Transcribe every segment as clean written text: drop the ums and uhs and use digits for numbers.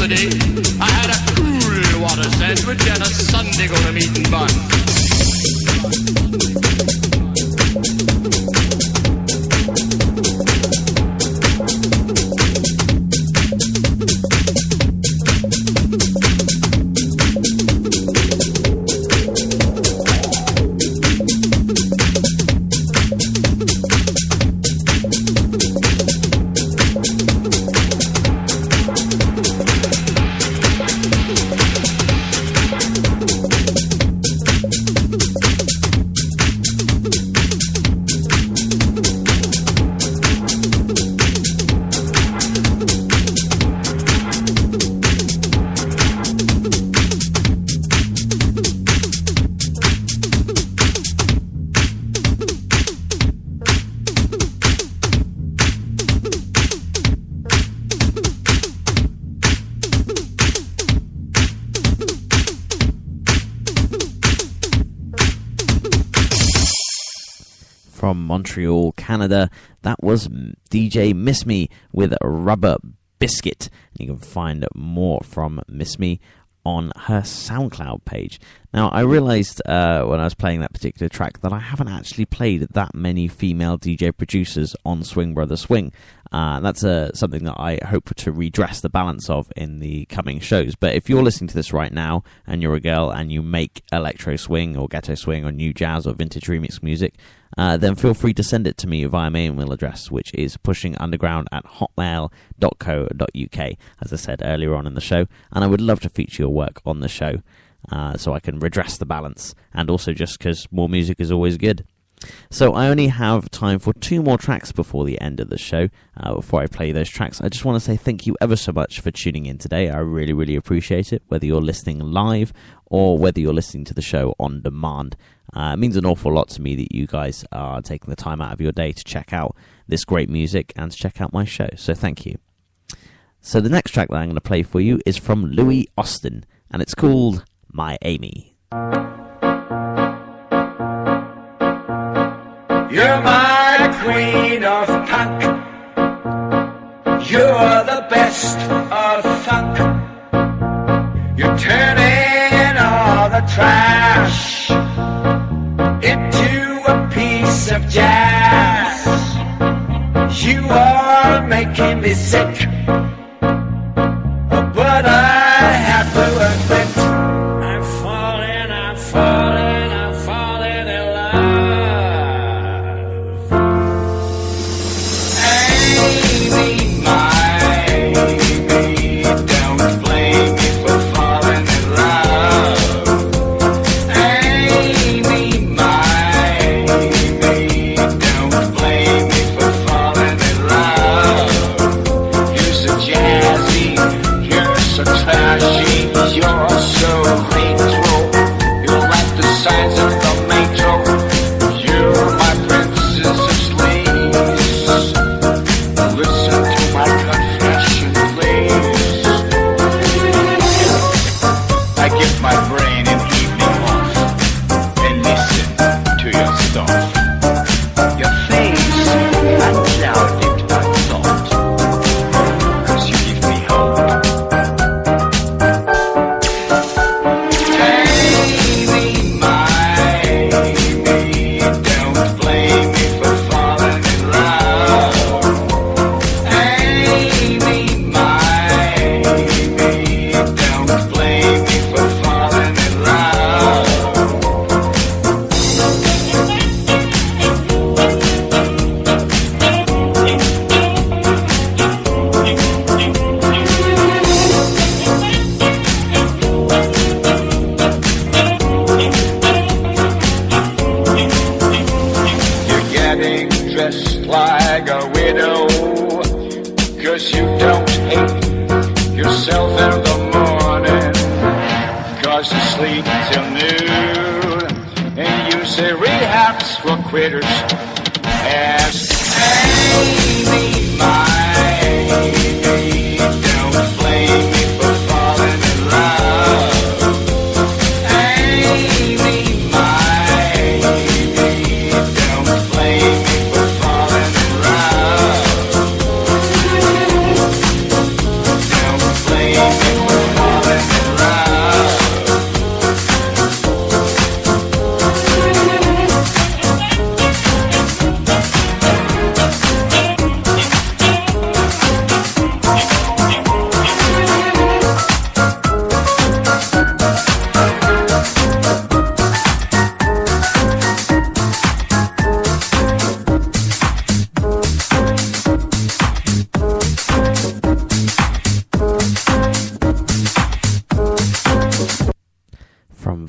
yesterday. I had a cool water sandwich and a Sunday go to meeting bun. Montreal, Canada. That was DJ Miss Me with Rubber Biskit. You can find more from Miss Me on her SoundCloud page. Now, I realised when I was playing that particular track that I haven't actually played that many female DJ producers on Swing Brother Swing. That's something that I hope to redress the balance of in the coming shows. But if you're listening to this right now and you're a girl and you make electro swing or ghetto swing or new jazz or vintage remix music, then feel free to send it to me via my email address, which is pushingunderground@hotmail.co.uk, as I said earlier on in the show. And I would love to feature your work on the show so I can redress the balance, and also just because more music is always good. So I only have time for 2 more tracks before the end of the show. Before I play those tracks, I just want to say thank you ever so much for tuning in today. I really, really appreciate it, whether you're listening live or whether you're listening to the show on demand. It means an awful lot to me that you guys are taking the time out of your day to check out this great music and to check out my show. So thank you. So the next track that I'm going to play for you is from Louie Austen, and it's called My Amy. You're my queen of punk. You're the best of funk. You're turning all the trash into a piece of jazz. You are making me sick, but I have to admit I'm falling in love. Amy, my Amy, don't blame me for falling in love. Amy, my Amy, don't blame me for falling in love. You're so jazzy, you're so trashy, you're so retro. You're like the signs of the metro. You're my princess of sleeves. Listen to my confession, please. I give my brain an evening off and listen to your stuff. Your face, unclouded by thought, 'cause you give me hope. Amy, my Amy, don't blame me for falling in love. Amy, my Amy, don't blame me for falling in love. You're getting dressed like a widow, 'cause you don't hate yourself in the morning, 'cause you sleep till noon, and you say rehab's for quitters. Ask Amy, my Amy, don't blame me for falling in love. Amy, my Amy, don't blame me for falling in love. Don't blame me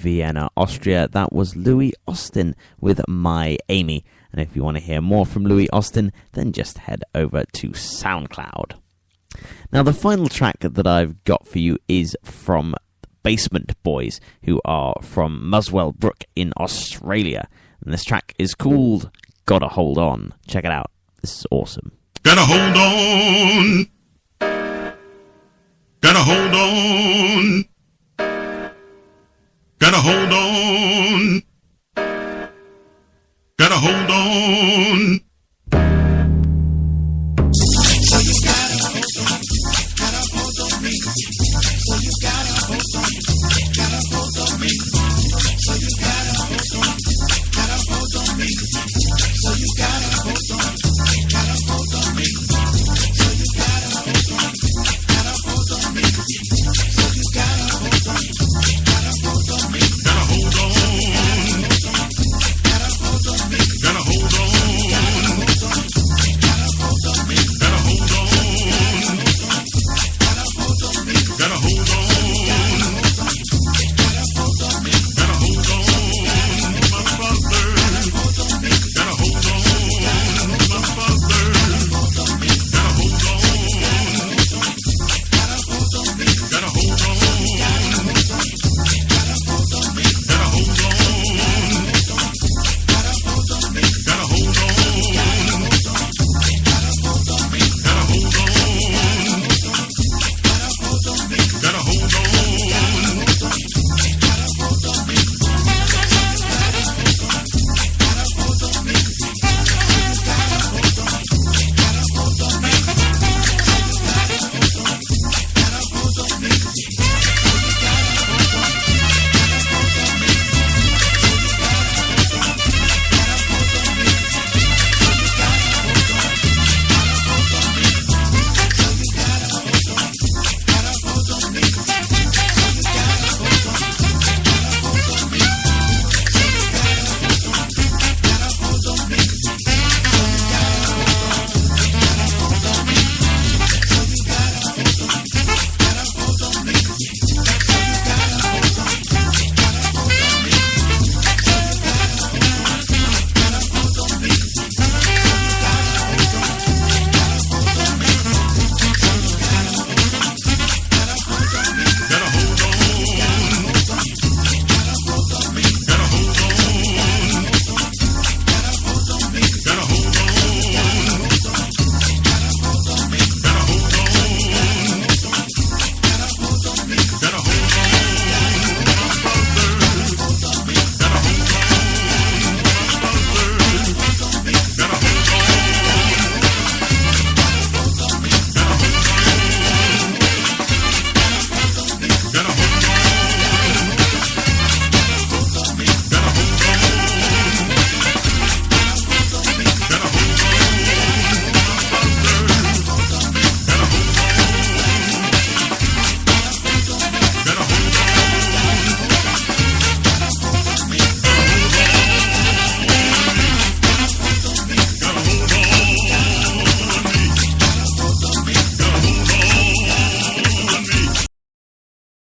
Vienna, Austria. That was Louie Austen with My Amy. And if you want to hear more from Louie Austen, then just head over to SoundCloud. Now, the final track that I've got for you is from Basement Boys, who are from Muswell Brook in Australia. And this track is called Gotta Hold On. Check it out. This is awesome. Gotta hold on. Gotta hold on. Gotta hold on.